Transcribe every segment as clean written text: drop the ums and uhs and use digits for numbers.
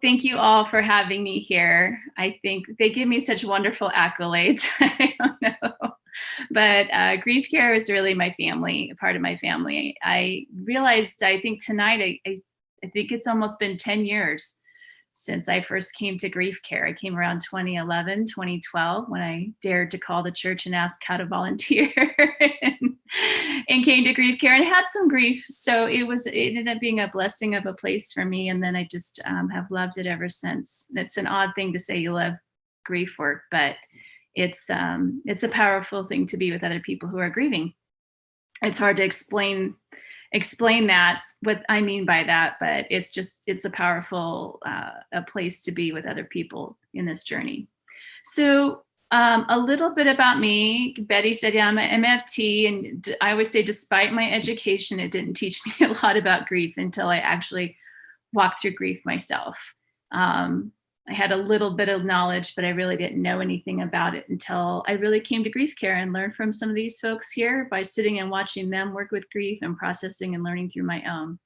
Thank you all for having me here. I think they give me such wonderful accolades. I don't know. But grief care is really my family, a part of my family. I realized, I think tonight, I think it's almost been 10 years since I first came to grief care. I came around 2011, 2012 when I dared to call the church and ask how to volunteer and came to grief care and had some grief. So it ended up being a blessing of a place for me. And then I just have loved it ever since. It's an odd thing to say you love grief work, but it's a powerful thing to be with other people who are grieving. It's hard to explain that, what I mean by that, but it's a powerful a place to be with other people in this journey. So a little bit about me. Betty said, yeah, I'm an MFT, and I always say, despite my education, it didn't teach me a lot about grief until I actually walked through grief myself. I had a little bit of knowledge, but I really didn't know anything about it until I really came to grief care and learned from some of these folks here by sitting and watching them work with grief and processing and learning through my own.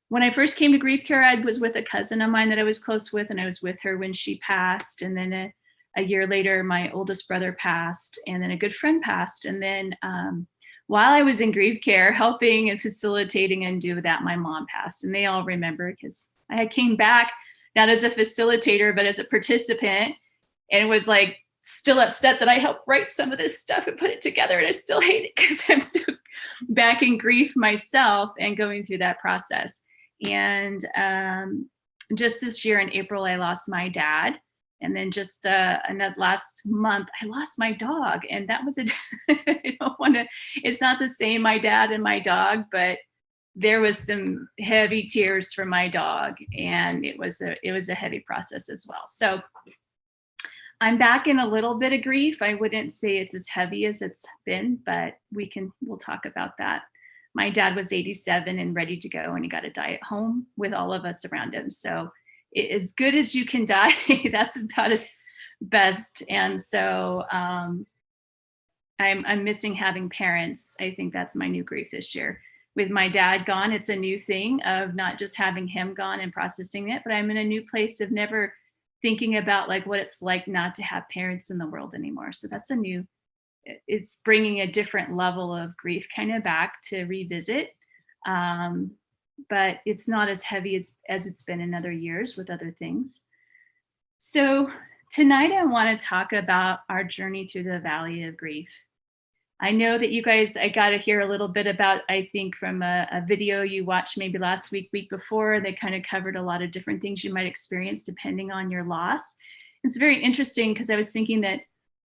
When I first came to grief care, I was with a cousin of mine that I was close with, and I was with her when she passed. And then a year later, my oldest brother passed, and then a good friend passed. And then while I was in grief care, helping and facilitating and do that, my mom passed. And they all remember because I came back not as a facilitator, but as a participant, and was like still upset that I helped write some of this stuff and put it together. And I still hate it because I'm still back in grief myself and going through that process. And just this year in April, I lost my dad. And then just last month, I lost my dog. And that was I don't want to, it's not the same, my dad and my dog, but there was some heavy tears for my dog, and it was a heavy process as well. So I'm back in a little bit of grief. I wouldn't say it's as heavy as it's been, but we'll talk about that. My dad was 87 and ready to go, and he got to die at home with all of us around him. So as good as you can die, that's about his best. And so I'm missing having parents. I think that's my new grief this year. With my dad gone, it's a new thing of not just having him gone and processing it, but I'm in a new place of never thinking about like what it's like not to have parents in the world anymore. So that's it's bringing a different level of grief kind of back to revisit. But it's not as heavy as it's been in other years with other things. So tonight I want to talk about our journey through the valley of grief. I know that you guys, I got to hear a little bit about, I think from a video you watched maybe last week before, they kind of covered a lot of different things you might experience depending on your loss. It's very interesting because I was thinking that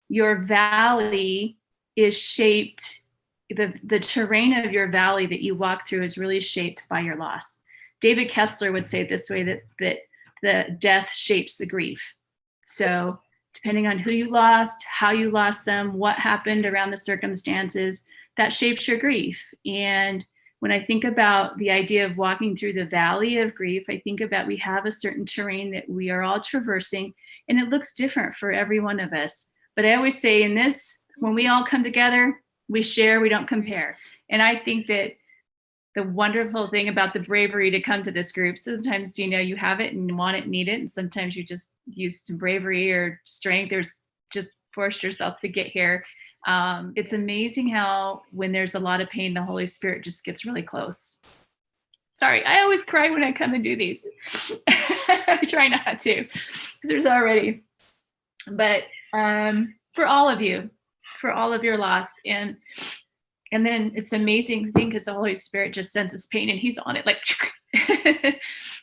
your valley is shaped, the terrain of your valley that you walk through is really shaped by your loss. David Kessler would say it this way, that the death shapes the grief. So depending on who you lost, how you lost them, what happened around the circumstances, that shapes your grief. And when I think about the idea of walking through the valley of grief, I think about we have a certain terrain that we are all traversing, and it looks different for every one of us. But I always say in this, when we all come together, we share, we don't compare. And I think that the wonderful thing about the bravery to come to this group, sometimes, you have it and want it, need it. And sometimes you just use some bravery or strength or just forced yourself to get here. It's amazing how when there's a lot of pain, the Holy Spirit just gets really close. Sorry, I always cry when I come and do these. I try not to, because there's already, but for all of you, for all of your loss. And then it's an amazing thing because the Holy Spirit just senses pain and he's on it like,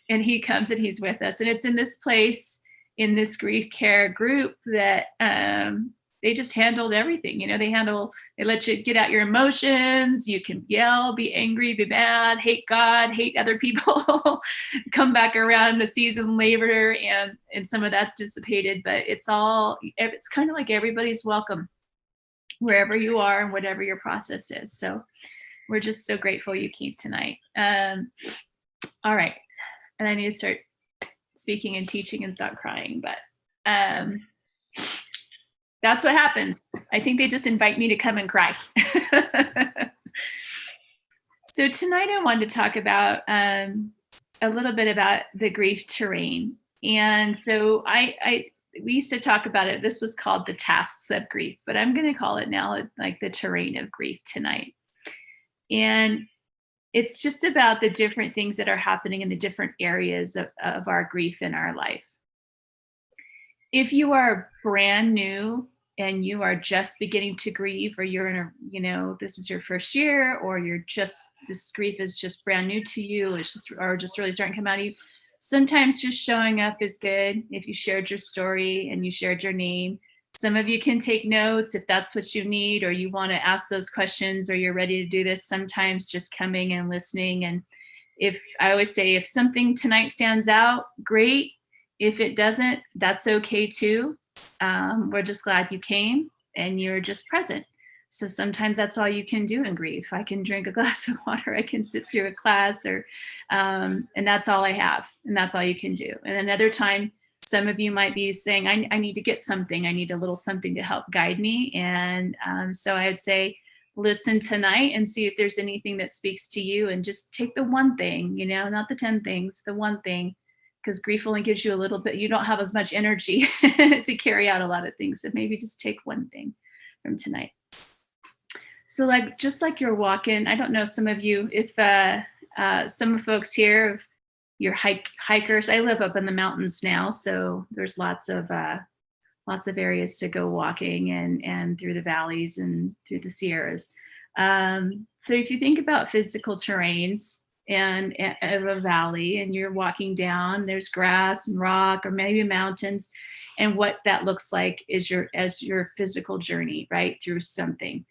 and he comes and he's with us. And it's in this place, in this grief care group that they just handled everything. They let you get out your emotions. You can yell, be angry, be mad, hate God, hate other people, come back around the season later. And some of that's dissipated, but it's kind of like everybody's welcome wherever you are and whatever your process is. So we're just so grateful you came tonight. All right. And I need to start speaking and teaching and stop crying, but that's what happens. I think they just invite me to come and cry. So tonight I wanted to talk about a little bit about the grief terrain. And so we used to talk about it. This was called the tasks of grief, but I'm going to call it now like the terrain of grief tonight. And it's just about the different things that are happening in the different areas of our grief in our life. If you are brand new and you are just beginning to grieve, or you're in a, this is your first year, or this grief is just brand new to you, or just really starting to come out of you, sometimes just showing up is good. If you shared your story and you shared your name, some of you can take notes if that's what you need, or you want to ask those questions, or you're ready to do this. Sometimes just coming and listening. And I always say, if something tonight stands out, great. If it doesn't, that's okay too. We're just glad you came and you're just present. So sometimes that's all you can do in grief. I can drink a glass of water, I can sit through a class, and that's all I have, and that's all you can do. And another time, some of you might be saying, I need to get something. I need a little something to help guide me. And so I would say, listen tonight and see if there's anything that speaks to you, and just take the one thing, not the 10 things, the one thing, because grief only gives you a little bit. You don't have as much energy to carry out a lot of things. So maybe just take one thing from tonight. So just like you're walking, I don't know, some of you, if some folks here, you're hikers. I live up in the mountains now, so there's lots of areas to go walking, and through the valleys and through the Sierras. So if you think about physical terrains and of a valley, and you're walking down, there's grass and rock, or maybe mountains, and what that looks like is your physical journey, right, through something.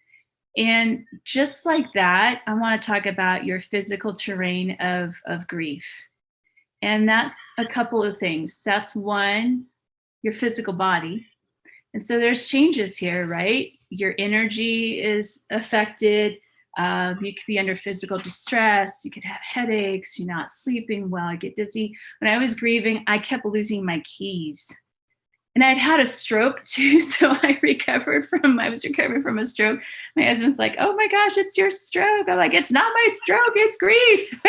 And just like that, I want to talk about your physical terrain of grief. And that's a couple of things. That's one, your physical body. And so there's changes here, right? Your energy is affected. You could be under physical distress. You could have headaches. You're not sleeping well. You get dizzy. When I was grieving, I kept losing my keys. And I'd had a stroke too. So I was recovering from a stroke. My husband's like, "Oh my gosh, it's your stroke." I'm like, "It's not my stroke, it's grief."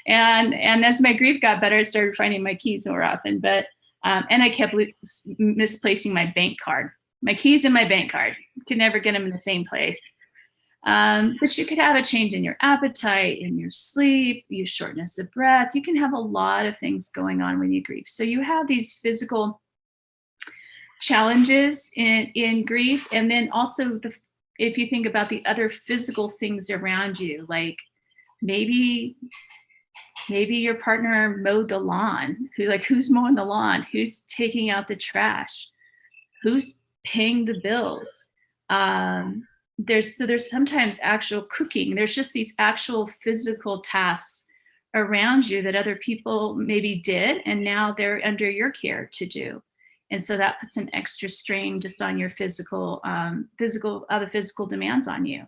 And as my grief got better, I started finding my keys more often. But and I kept misplacing my bank card, my keys and my bank card. Could never get them in the same place. But you could have a change in your appetite, in your sleep, your shortness of breath. You can have a lot of things going on when you grieve. So you have these physical challenges in grief. And then also, if you think about the other physical things around you, like maybe your partner mowed the lawn. Who's mowing the lawn? Who's taking out the trash? Who's paying the bills? There's sometimes actual cooking. There's just these actual physical tasks around you that other people maybe did, and now they're under your care to do. And so that puts an extra strain just on your physical demands on you.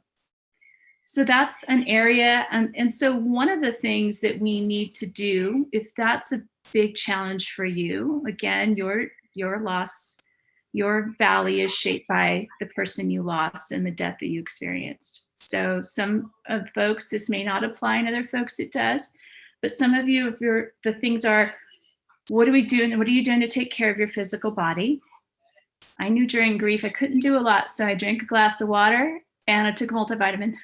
So that's an area. And so one of the things that we need to do, if that's a big challenge for you, again, your loss, your valley is shaped by the person you lost and the death that you experienced. So some of folks, this may not apply, and other folks it does. But some of you, the things are, what are we doing? What are you doing to take care of your physical body? I knew during grief I couldn't do a lot, so I drank a glass of water and I took a multivitamin.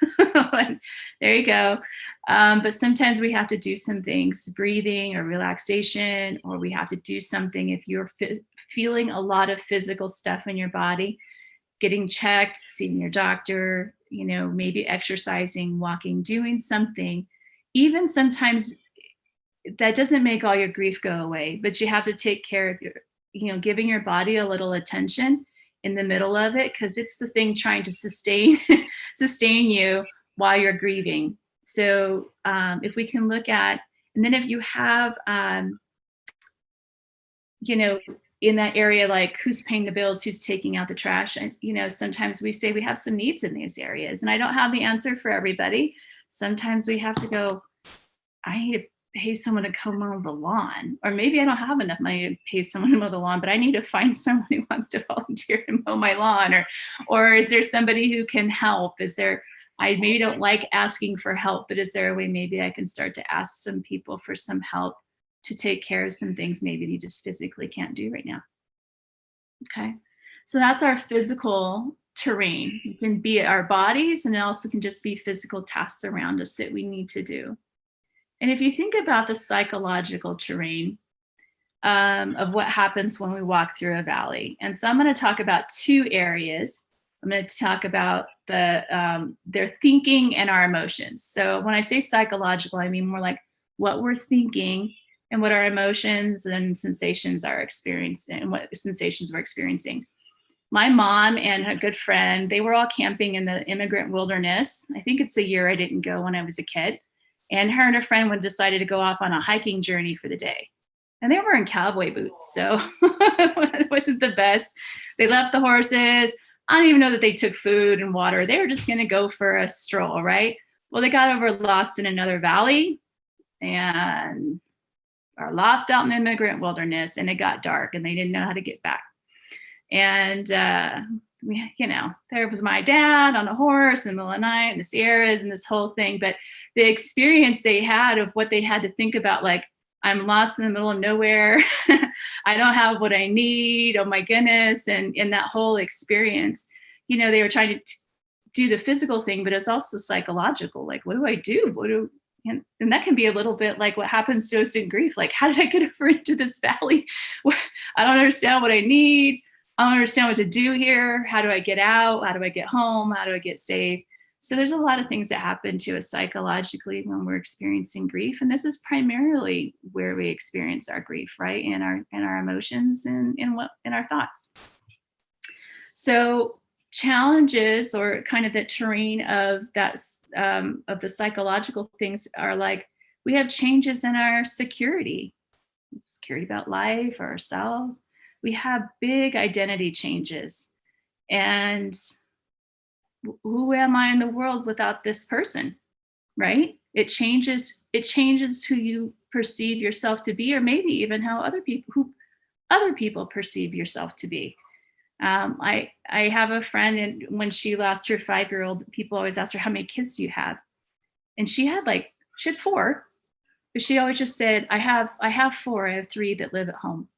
There you go. But sometimes we have to do some things, breathing or relaxation, or we have to do something if you're feeling a lot of physical stuff in your body, getting checked, seeing your doctor, maybe exercising, walking, doing something. Even sometimes that doesn't make all your grief go away, but you have to take care of giving your body a little attention in the middle of it, because it's the thing trying to sustain you while you're grieving. So if we can look at, and then if you have, in that area, like who's paying the bills, who's taking out the trash, and sometimes we say we have some needs in these areas, and I don't have the answer for everybody. Sometimes we have to go, I need to pay someone to come mow the lawn, or maybe I don't have enough money to pay someone to mow the lawn, but I need to find someone who wants to volunteer to mow my lawn, or is there somebody who can help? Is there I maybe don't like asking for help, but is there a way maybe I can start to ask some people for some help to take care of some things maybe you just physically can't do right now? Okay. So that's our physical terrain. It can be our bodies, and it also can just be physical tasks around us that we need to do. And if you think about the psychological terrain, of what happens when we walk through a valley. And so I'm going to talk about two areas. I'm going to talk about their thinking and our emotions. So when I say psychological, I mean more like what we're thinking and what our emotions and sensations are experiencing and what sensations we're experiencing. My mom and a good friend, they were all camping in the immigrant wilderness. I think it's a year I didn't go when I was a kid. And her and a friend would decided to go off on a hiking journey for the day. And they were in cowboy boots, so it wasn't the best. They left the horses. I don't even know that they took food and water. They were just going to go for a stroll, right? Well, they got over lost in another valley and are lost out in the immigrant wilderness, and it got dark, and they didn't know how to get back. And there was my dad on a horse in the middle of the night in the Sierras and this whole thing. But the experience they had of what they had to think about, like, I'm lost in the middle of nowhere. I don't have what I need. Oh my goodness. And in that whole experience, they were trying to do the physical thing, but it's also psychological. Like, what do I do? And that can be a little bit like what happens to us in grief. Like, how did I get over into this valley? I don't understand what I need. I don't understand what to do here. How do I get out? How do I get home? How do I get safe? So there's a lot of things that happen to us psychologically when we're experiencing grief. And this is primarily where we experience our grief, right? In our emotions and in our thoughts. So challenges, or kind of the terrain of of the psychological things, are like we have changes in our security about life or ourselves. We have big identity changes. And who am I in the world without this person? Right? It changes who you perceive yourself to be, or maybe even how other people perceive yourself to be. I have a friend, and when she lost her 5-year-old, people always asked her, how many kids do you have? And she had 4, but she always just said, I have 4. I have 3 that live at home.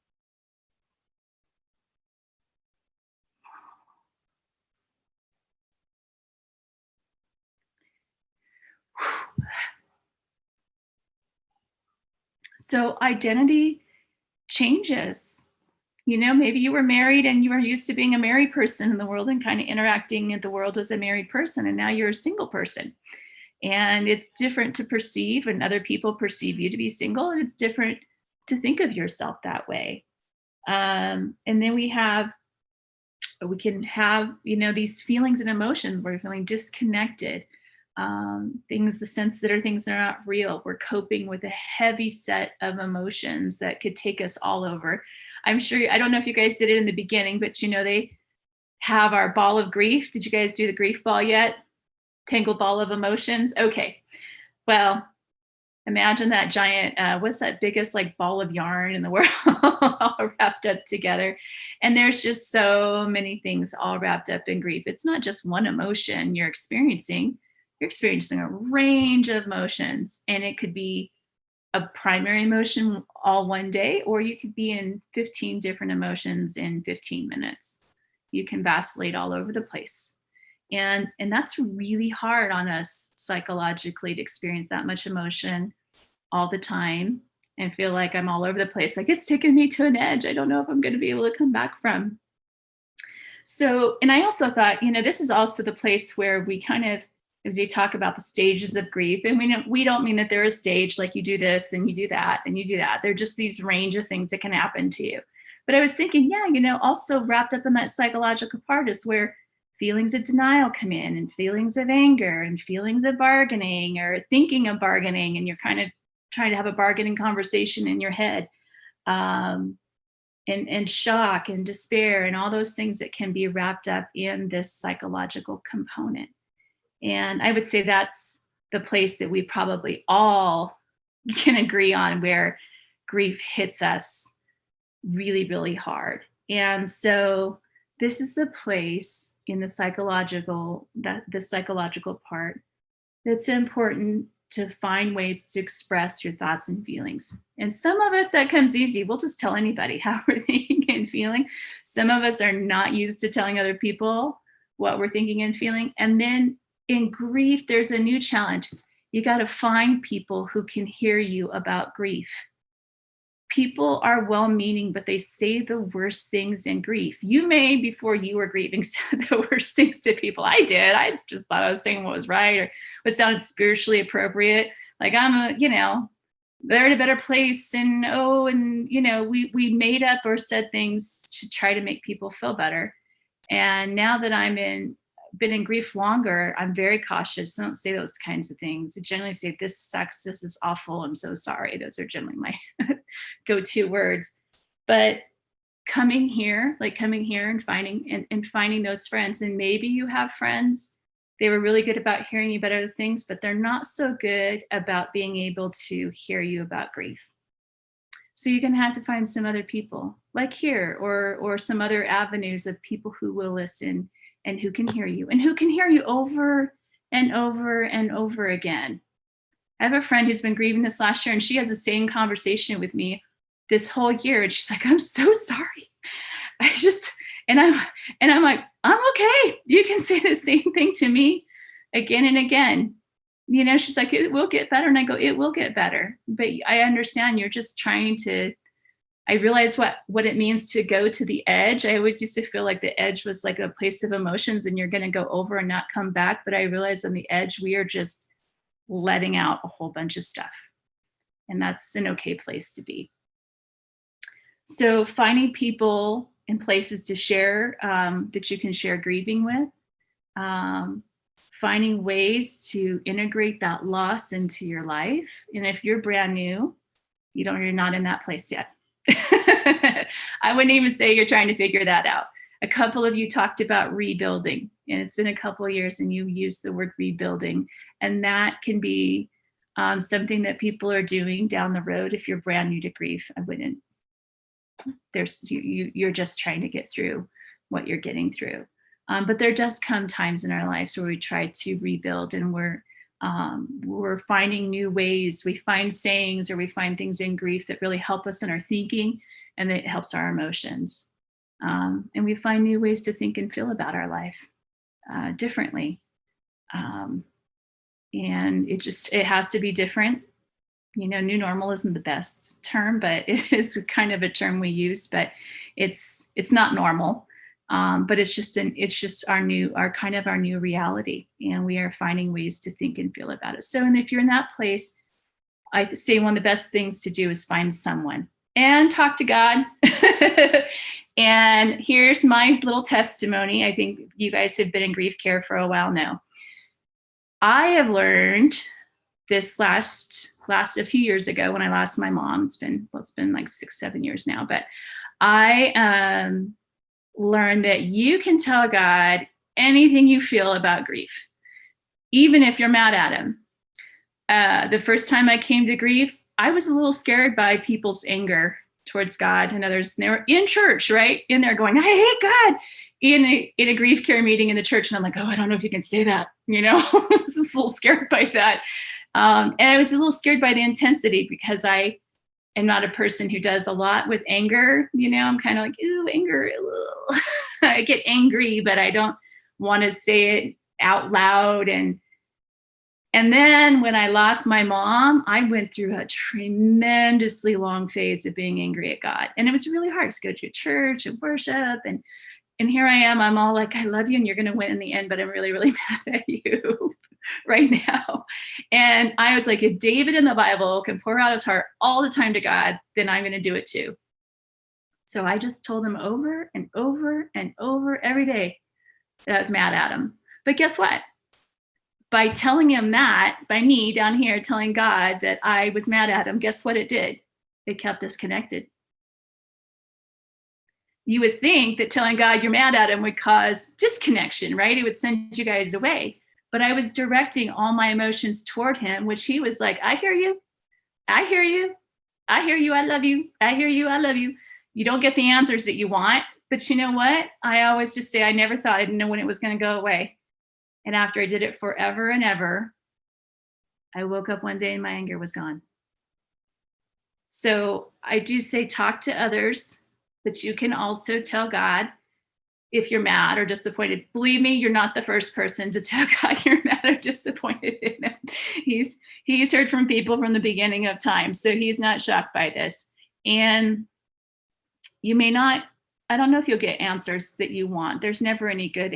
So identity changes. Maybe you were married and you were used to being a married person in the world and kind of interacting in the world as a married person, and now you're a single person. And it's different to perceive, and other people perceive you to be single, and it's different to think of yourself that way. And then we can have, these feelings and emotions where we're feeling disconnected. The sense that are things that are not real. We're coping with a heavy set of emotions that could take us all over. I'm sure, I don't know if you guys did it in the beginning, but they have our ball of grief. Did you guys do the grief ball yet? Tangled ball of emotions? Okay. Well, imagine that giant, what's that biggest ball of yarn in the world all wrapped up together. And there's just so many things all wrapped up in grief. It's not just one emotion you're experiencing a range of emotions, and it could be a primary emotion all one day, or you could be in 15 different emotions in 15 minutes. You can vacillate all over the place. And that's really hard on us psychologically, to experience that much emotion all the time and feel like I'm all over the place. Like, it's taken me to an edge. I don't know if I'm going to be able to come back from. So, and I also thought, this is also the place where we kind of, as we talk about the stages of grief, and we don't mean that they're a stage like you do this, then you do that, then you do that. They're just these range of things that can happen to you. But I was thinking, also wrapped up in that psychological part is where feelings of denial come in, and feelings of anger, and feelings of bargaining, or thinking of bargaining, and you're kind of trying to have a bargaining conversation in your head, and shock and despair, and all those things that can be wrapped up in this psychological component. And I would say that's the place that we probably all can agree on, where grief hits us really, really hard. And so this is the place in the psychological part that's important to find ways to express your thoughts and feelings. And some of us, that comes easy. We'll just tell anybody how we're thinking and feeling. Some of us are not used to telling other people what we're thinking and feeling. And then in grief, there's a new challenge. You got to find people who can hear you about grief. People are well meaning, but they say the worst things in grief. You may, before you were grieving, said the worst things to people. I did. I just thought I was saying what was right or what sounded spiritually appropriate. Like they're in a better place. And, we made up or said things to try to make people feel better. And now that been in grief longer, I'm very cautious. I don't say those kinds of things. I generally say, this sucks, this is awful, I'm so sorry. Those are generally my go-to words. But coming here and finding those friends, and maybe you have friends, they were really good about hearing you about other things, but they're not so good about being able to hear you about grief. So you're going to have to find some other people like here, or some other avenues of people who will listen and who can hear you, and who can hear you over and over and over again. I have a friend who's been grieving this last year, and she has the same conversation with me this whole year. And she's like, I'm so sorry. And I'm like, I'm okay. You can say the same thing to me again and again. She's like, it will get better. And I go, it will get better. But I understand you're just trying to, I realize what it means to go to the edge. I always used to feel like the edge was like a place of emotions and you're going to go over and not come back. But I realized on the edge, we are just letting out a whole bunch of stuff. And that's an okay place to be. So finding people and places to share that you can share grieving with, finding ways to integrate that loss into your life. And if you're brand new, you're not in that place yet. I wouldn't even say you're trying to figure that out. A couple of you talked about rebuilding, and it's been a couple of years and you used the word rebuilding. And that can be something that people are doing down the road. If you're brand new to grief, I wouldn't. You're just trying to get through what you're getting through. But there does come times in our lives where we try to rebuild, and we're finding new ways. We find sayings or we find things in grief that really help us in our thinking, and that helps our emotions. And we find new ways to think and feel about our life differently. And it has to be different. New normal isn't the best term, but it is kind of a term we use, but it's not normal. But it's just our new reality, and we are finding ways to think and feel about it. So, and if you're in that place, I say one of the best things to do is find someone and talk to God. And here's my little testimony. I think you guys have been in grief care for a while now. I have learned this a few years ago when I lost my mom. It's been like 6-7 years now, but I learned that you can tell God anything you feel about grief, even if you're mad at him. The first time I came to grief, I was a little scared by people's anger towards God and others. And they were in church, right? In there going, I hate God, in a grief care meeting in the church. And I'm like, oh, I don't know if you can say that. I was just a little scared by that. And I was a little scared by the intensity, because I am not a person who does a lot with anger. I'm kind of like, ooh, anger. I get angry, but I don't want to say it out loud. And then when I lost my mom, I went through a tremendously long phase of being angry at God. And it was really hard to go to church and worship. And here I am, I'm all like, I love you and you're going to win in the end, but I'm really, really mad at you right now. And I was like, if David in the Bible can pour out his heart all the time to God, then I'm going to do it too. So I just told him over and over and over every day that I was mad at him. But guess what? By telling him that, by me down here telling God that I was mad at him, guess what it did? It kept us connected. You would think that telling God you're mad at him would cause disconnection, right? It would send you guys away. But I was directing all my emotions toward him, which he was like, I hear you. I hear you. I hear you. I love you. I hear you. I love you. You don't get the answers that you want, But you know what? I always just say, I never thought I didn't know when it was going to go away. And after I did it forever and ever, I woke up one day and my anger was gone. So I do say talk to others, but you can also tell God if you're mad or disappointed. Believe me, you're not the first person to tell God you're mad or disappointed in him. He's heard from people from the beginning of time, so he's not shocked by this. And you may not, I don't know if you'll get answers that you want. There's never any good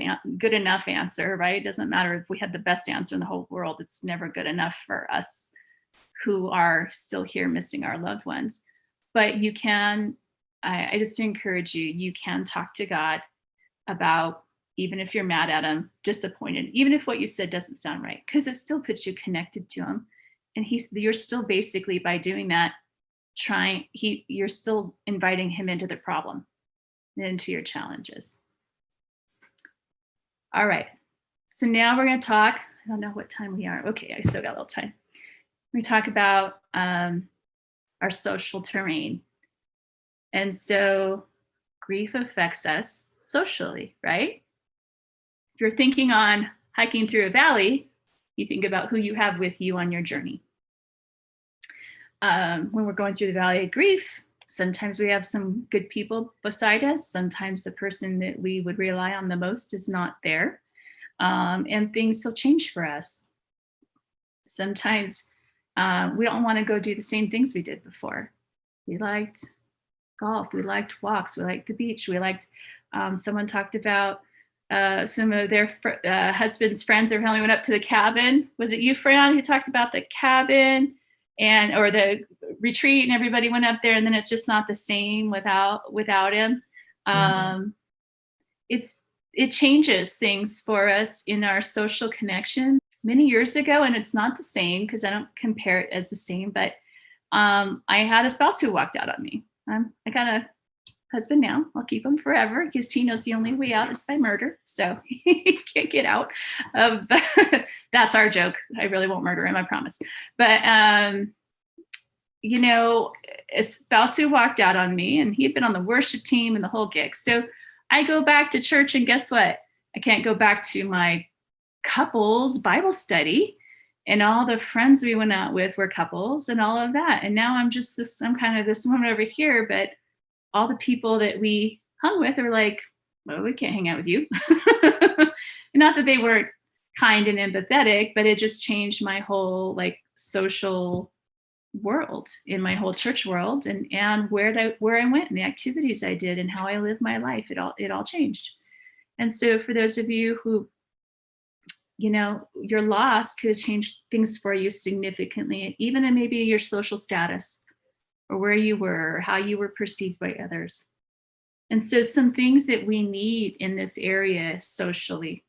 enough answer, right? It doesn't matter if we had the best answer in the whole world. It's never good enough for us who are still here missing our loved ones. But you can, I just encourage you, you can talk to God about, even if you're mad at him, disappointed, even if what you said doesn't sound right, because it still puts you connected to him. And you're still basically, by doing that, you're still inviting him into the problem, into your challenges. All right. So now we're going to talk. I don't know what time we are. Okay, I still got a little time. We talk about our social terrain. And so grief affects us socially, right? If you're thinking on hiking through a valley, you think about who you have with you on your journey. When we're going through the valley of grief, sometimes we have some good people beside us. Sometimes the person that we would rely on the most is not there. And things will change for us. Sometimes we don't want to go do the same things we did before. We liked golf, we liked walks, we liked the beach, we liked, someone talked about some of their husband's friends are only went up to the cabin. Was it you, Fran, who talked about the cabin or the retreat, and everybody went up there, and then it's just not the same without him. It changes things for us in our social connection. Many years ago, and it's not the same because I don't compare it as the same, but I had a spouse who walked out on me. I got a husband now. I'll keep him forever because he knows the only way out is by murder. So he can't get out of that's our joke. I really won't murder him, I promise. But a spouse who walked out on me, and he'd been on the worship team and the whole gig. So I go back to church, and guess what? I can't go back to my couples Bible study, and all the friends we went out with were couples and all of that. And now I'm kind of this woman over here, but all the people that we hung with are like, well, we can't hang out with you. Not that they weren't kind and empathetic, but it just changed my whole social world, in my whole church world, and where I went and the activities I did and how I lived my life. It all changed. And so for those of you who, your loss could change things for you significantly, even in maybe your social status or where you were, or how you were perceived by others. And so some things that we need in this area socially,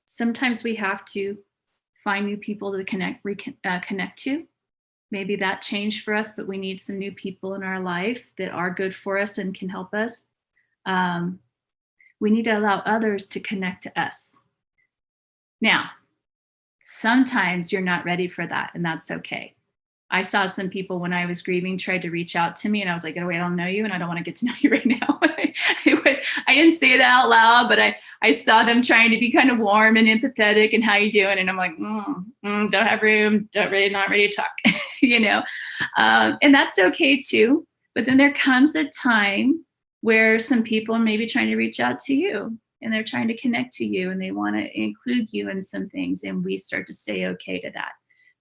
sometimes we have to find new people to connect to. Maybe that changed for us, but we need some new people in our life that are good for us and can help us. We need to allow others to connect to us. Now, sometimes you're not ready for that, and that's okay. I saw some people when I was grieving tried to reach out to me, and I was like, oh, wait, I don't know you, and I don't want to get to know you right now. I didn't say that out loud, but I saw them trying to be kind of warm and empathetic and how you doing? And I'm like, don't have room, not ready to talk, and that's okay too. But then there comes a time where some people are maybe trying to reach out to you, and they're trying to connect to you, and they want to include you in some things. And we start to say okay to that.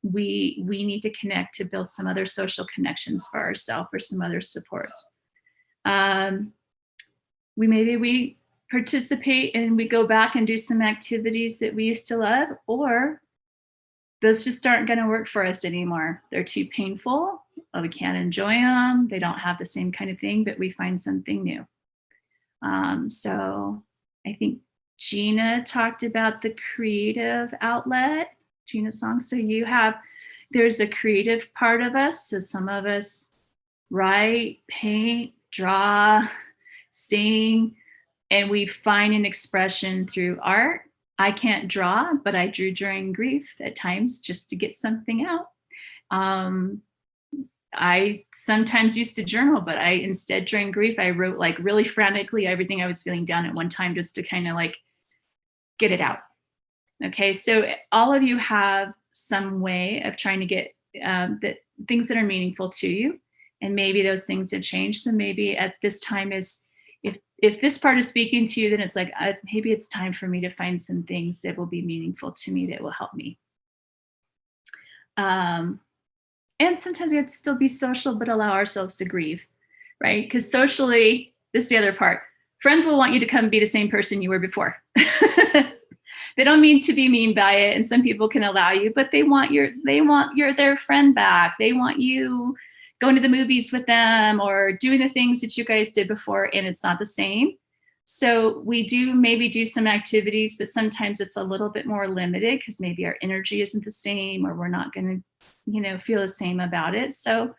We need to connect to build some other social connections for ourselves, or some other supports. We participate and we go back and do some activities that we used to love, or those just aren't going to work for us anymore. They're too painful. We can't enjoy them. They don't have the same kind of thing, but we find something new. So I think Gina talked about the creative outlet, Gina's song. So there's a creative part of us. So some of us write, paint, draw, sing, and we find an expression through art. I can't draw, but I drew during grief at times just to get something out. I sometimes used to journal, but I instead during grief, I wrote like really frantically everything I was feeling down at one time just to kind of like get it out. Okay, so all of you have some way of trying to get the things that are meaningful to you, and maybe those things have changed. So maybe at this time is if this part is speaking to you, then it's like maybe it's time for me to find some things that will be meaningful to me that will help me. And sometimes we have to still be social, but allow ourselves to grieve, right? Because socially, this is the other part. Friends will want you to come be the same person you were before. They don't mean to be mean by it, and some people can allow you, but they want their friend back. They want you going to the movies with them or doing the things that you guys did before, and it's not the same. So we do maybe do some activities, but sometimes it's a little bit more limited because maybe our energy isn't the same, or we're not going to, feel the same about it. So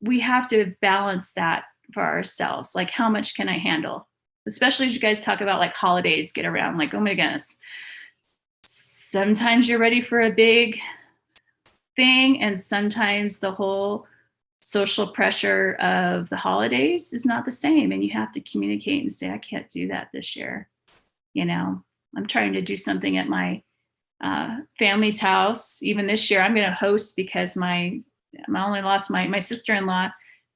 we have to balance that for ourselves. Like, how much can I handle? Especially as you guys talk about like holidays get around, like, oh my goodness. Sometimes you're ready for a big thing, and sometimes the whole social pressure of the holidays is not the same, and you have to communicate and say, I can't do that this year. I'm trying to do something at my family's house. Even this year, I'm going to host because my only lost my sister-in-law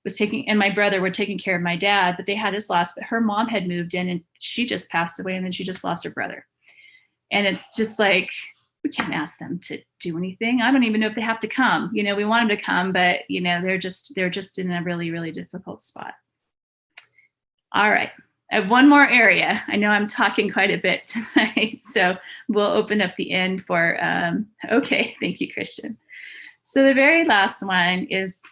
was and my brother were taking care of my dad, but they had his loss, but her mom had moved in and she just passed away, and then she just lost her brother. And it's just like, we can't ask them to do anything. I don't even know if they have to come. We want them to come, but they're just in a really, really difficult spot. All right. I have one more area. I know I'm talking quite a bit tonight, so we'll open up the end for, okay, thank you, Christian. So the very last one is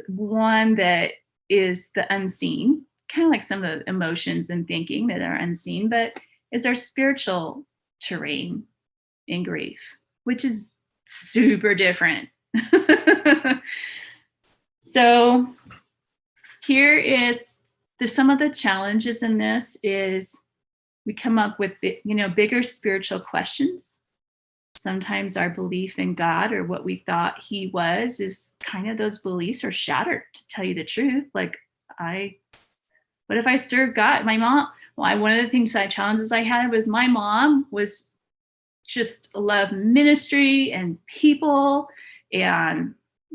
one that is the unseen, kind of like some of the emotions and thinking that are unseen, but is our spiritual terrain in grief, which is super different. So here is some of the challenges in this is we come up with, bigger spiritual questions. Sometimes our belief in God or what we thought he was is kind of, those beliefs are shattered, to tell you the truth. Like, what if I serve God? My mom, one of the challenges I had was my mom was just love ministry and people and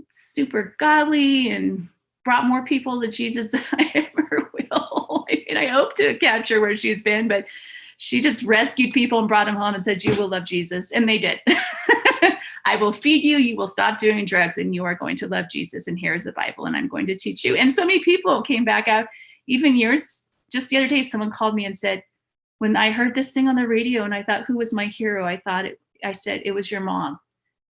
super godly and brought more people to Jesus than I ever will. I hope to capture where she's been, but she just rescued people and brought them home and said, you will love Jesus. And they did. I will feed you. You will stop doing drugs and you are going to love Jesus. And here's the Bible and I'm going to teach you. And so many people came back out, even years. Just the other day, someone called me and said, when I heard this thing on the radio and I thought, who was my hero? I said, it was your mom,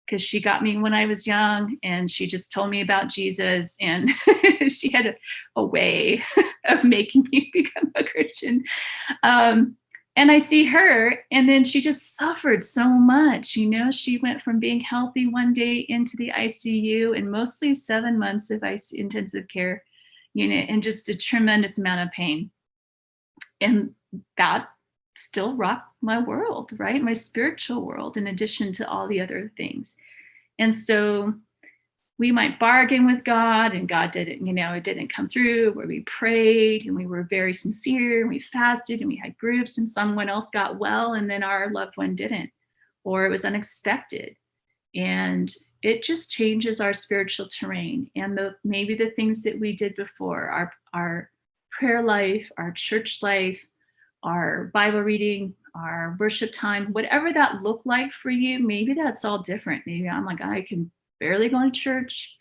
because she got me when I was young and she just told me about Jesus, and she had a way of making me become a Christian. And I see her, and then she just suffered so much. She went from being healthy one day into the ICU, and mostly 7 months of intensive care unit, and just a tremendous amount of pain. And that still rocked my world, right? My spiritual world, in addition to all the other things. And so we might bargain with God, and God didn't, it didn't come through, where we prayed and we were very sincere and we fasted and we had groups, and someone else got well and then our loved one didn't, or it was unexpected. And it just changes our spiritual terrain. And maybe the things that we did before, our prayer life, our church life, our Bible reading, our worship time, whatever that looked like for you, maybe that's all different. Maybe I'm like, I can barely go to church.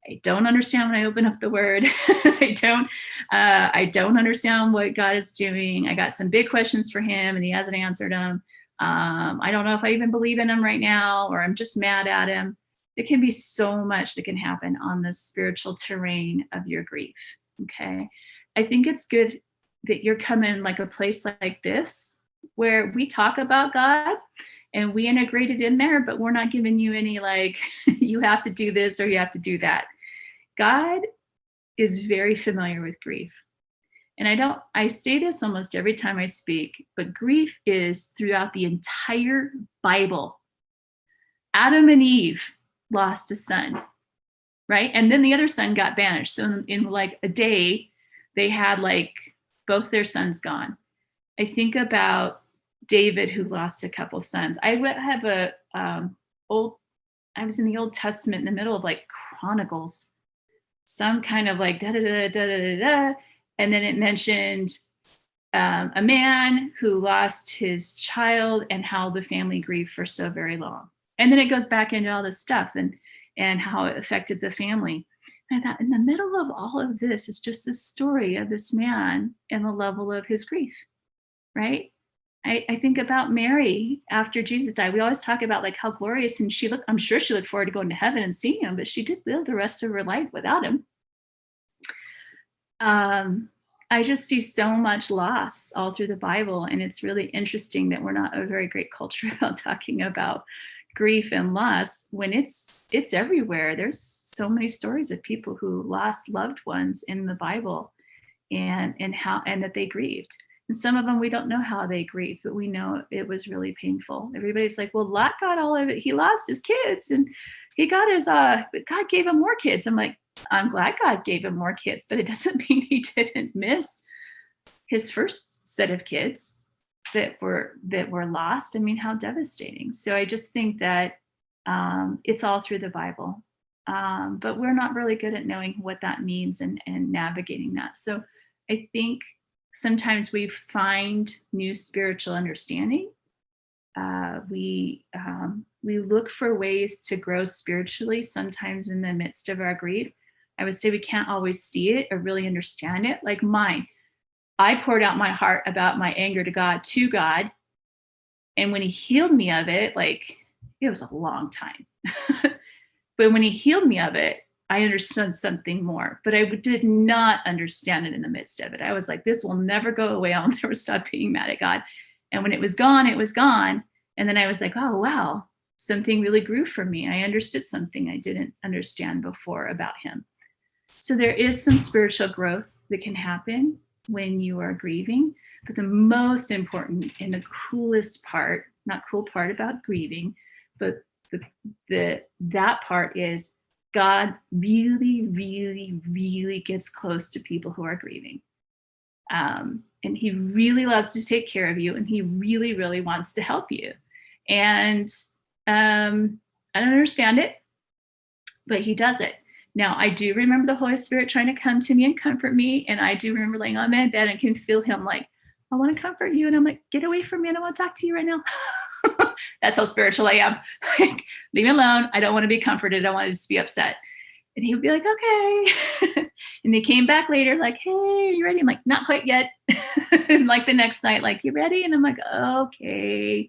I don't understand when I open up the word. I don't understand what God is doing. I got some big questions for him and he hasn't answered them. I don't know if I even believe in him right now, or I'm just mad at him. It can be so much that can happen on the spiritual terrain of your grief. Okay. I think it's good that you're coming like a place like this, where we talk about God and we integrate it in there, but we're not giving you any like, you have to do this or you have to do that. God is very familiar with grief. And I say this almost every time I speak, but grief is throughout the entire Bible. Adam and Eve lost a son, right? And then the other son got banished. So in like a day, they had like both their sons gone. I think about David, who lost a couple sons. I have I was in the Old Testament in the middle of like Chronicles, some kind of like da da da da da da, and then it mentioned a man who lost his child and how the family grieved for so very long. And then it goes back into all this stuff and how it affected the family. And I thought, in the middle of all of this is just the story of this man and the level of his grief, right? I think about Mary after Jesus died. We always talk about like how glorious, and she looked, I'm sure she looked forward to going to heaven and seeing him, but she did live the rest of her life without him. I just see so much loss all through the Bible. And it's really interesting that we're not a very great culture about talking about grief and loss when it's everywhere. There's so many stories of people who lost loved ones in the Bible and that they grieved. And some of them, we don't know how they grieved, but we know it was really painful. Everybody's like, well, Lot got all of it. He lost his kids and he got his, but God gave him more kids. I'm like, I'm glad God gave him more kids, but it doesn't mean he didn't miss his first set of kids that were lost. I mean, how devastating. So I just think that it's all through the Bible. But we're not really good at knowing what that means and navigating that. So I think sometimes we find new spiritual understanding. We look for ways to grow spiritually, sometimes in the midst of our grief. I would say we can't always see it or really understand it. Like mine, I poured out my heart about my anger to God. And when he healed me of it, like it was a long time. But when he healed me of it, I understood something more, but I did not understand it in the midst of it. I was like, this will never go away. I'll never stop being mad at God. And when it was gone, it was gone. And then I was like, oh, wow, something really grew for me. I understood something I didn't understand before about him. So there is some spiritual growth that can happen when you are grieving. But the most important and the coolest part, not cool part about grieving, but that part is God really, really, really gets close to people who are grieving. And he really loves to take care of you, and he really, really wants to help you. And I don't understand it, but he does it. Now, I do remember the Holy Spirit trying to come to me and comfort me. And I do remember laying on my bed and can feel him like, I want to comfort you. And I'm like, get away from me. I don't want to talk to you right now. That's how spiritual I am. Like, leave me alone. I don't want to be comforted. I want to just be upset. And he would be like, okay. And they came back later, like, hey, are you ready? I'm like, not quite yet. And like the next night, like, you ready? And I'm like, okay.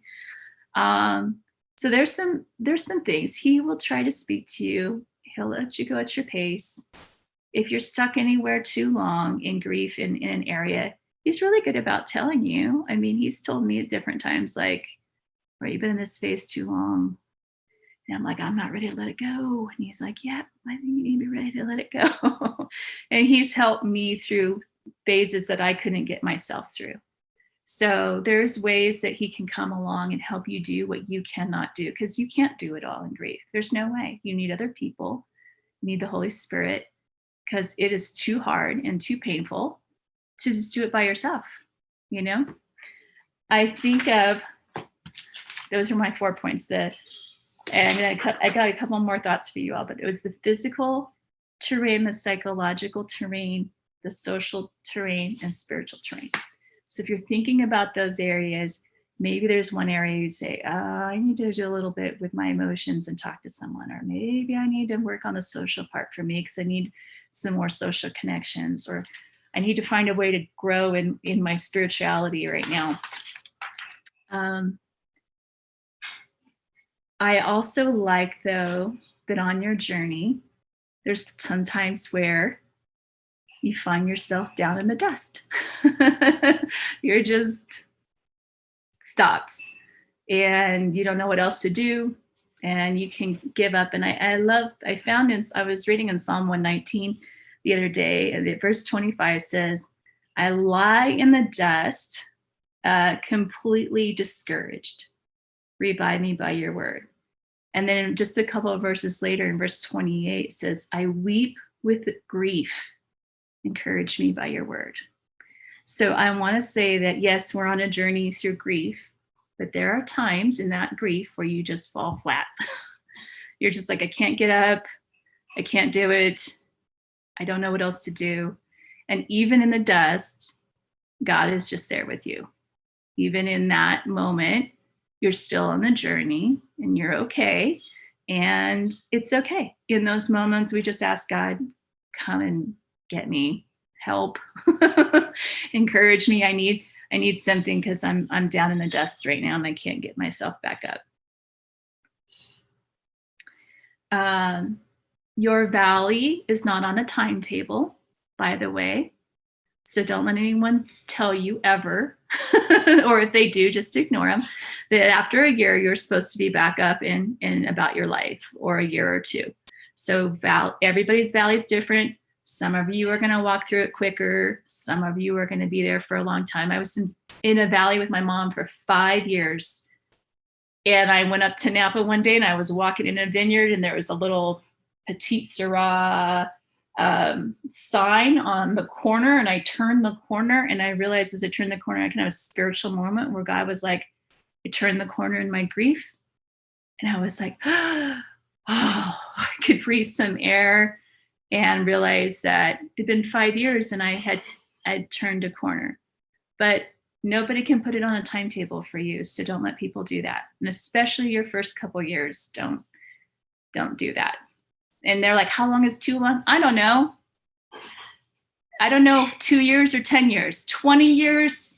So there's some things. He will try to speak to you. He'll let you go at your pace. If you're stuck anywhere too long in grief in an area, he's really good about telling you. I mean, he's told me at different times, like, right, you've been in this phase too long. And I'm like, I'm not ready to let it go. And he's like, yeah, I think you need to be ready to let it go. And he's helped me through phases that I couldn't get myself through. So there's ways that he can come along and help you do what you cannot do, because you can't do it all in grief. There's no way. You need other people. You need the Holy Spirit, because it is too hard and too painful to just do it by yourself. You know, I think of, those are my 4 points. And I got a couple more thoughts for you all, but it was the physical terrain, the psychological terrain, the social terrain, and spiritual terrain. So if you're thinking about those areas, maybe there's one area you say, oh, I need to do a little bit with my emotions and talk to someone, or maybe I need to work on the social part for me because I need some more social connections, or I need to find a way to grow in my spirituality right now. I also like, though, that on your journey, there's some times where you find yourself down in the dust. You're just stopped and you don't know what else to do, and you can give up. And I was reading in Psalm 119 the other day, and verse 25 says, I lie in the dust, completely discouraged. Revive me by your word. And then just a couple of verses later, in verse 28, it says, I weep with grief. Encourage me by your word. So I want to say that, yes, we're on a journey through grief, but there are times in that grief where you just fall flat. You're just like, I can't get up. I can't do it. I don't know what else to do. And even in the dust, God is just there with you. Even in that moment, you're still on the journey and you're okay. And it's okay. In those moments, we just ask God, come and get me, help, encourage me. I need something because I'm down in the dust right now and I can't get myself back up. Your valley is not on a timetable, by the way. So don't let anyone tell you ever, or if they do, just ignore them, that after a year, you're supposed to be back up in about your life, or a year or two. So everybody's valley is different. Some of you are going to walk through it quicker. Some of you are going to be there for a long time. I was in a valley with my mom for 5 years. And I went up to Napa one day and I was walking in a vineyard and there was a little Petite Syrah sign on the corner, and I turned the corner and I realized as I turned the corner, I kind of have a spiritual moment where God was like, I turned the corner in my grief. And I was like, oh, I could breathe some air and realize that it'd been 5 years and I'd turned a corner. But nobody can put it on a timetable for you. So don't let people do that. And especially your first couple years, don't do that. And they're like, how long is too long? I don't know. 2 years or 10 years, 20 years.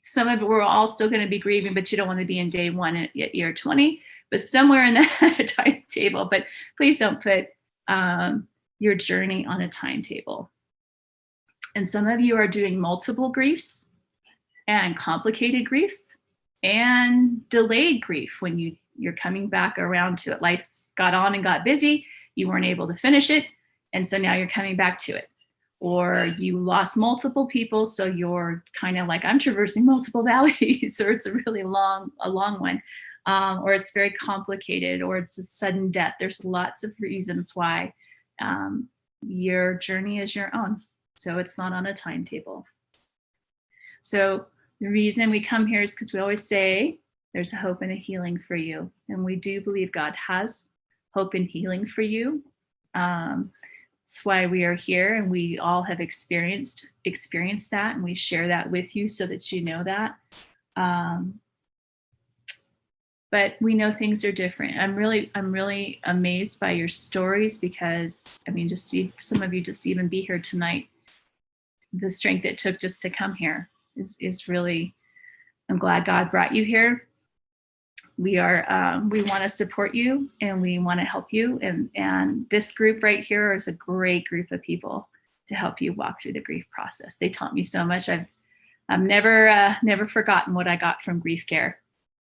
Some of it, we're all still going to be grieving, but you don't want to be in day one at year 20, but somewhere in that timetable. But please don't put your journey on a timetable. And some of you are doing multiple griefs and complicated grief and delayed grief when you're coming back around to it. Life got on and got busy. You weren't able to finish it. And so now you're coming back to it. Or you lost multiple people. So you're kind of like, I'm traversing multiple valleys, or it's a really long one. Or it's very complicated, or it's a sudden death. There's lots of reasons why your journey is your own. So it's not on a timetable. So the reason we come here is because we always say there's a hope and a healing for you. And we do believe God has hope and healing for you. That's why we are here, and we all have experienced that, and we share that with you so that you know that. But we know things are different. I'm really amazed by your stories, because I mean, just see some of you just even be here tonight. The strength it took just to come here is really, I'm glad God brought you here. We want to support you and we want to help you. And this group right here is a great group of people to help you walk through the grief process. They taught me so much. I've never forgotten what I got from grief care.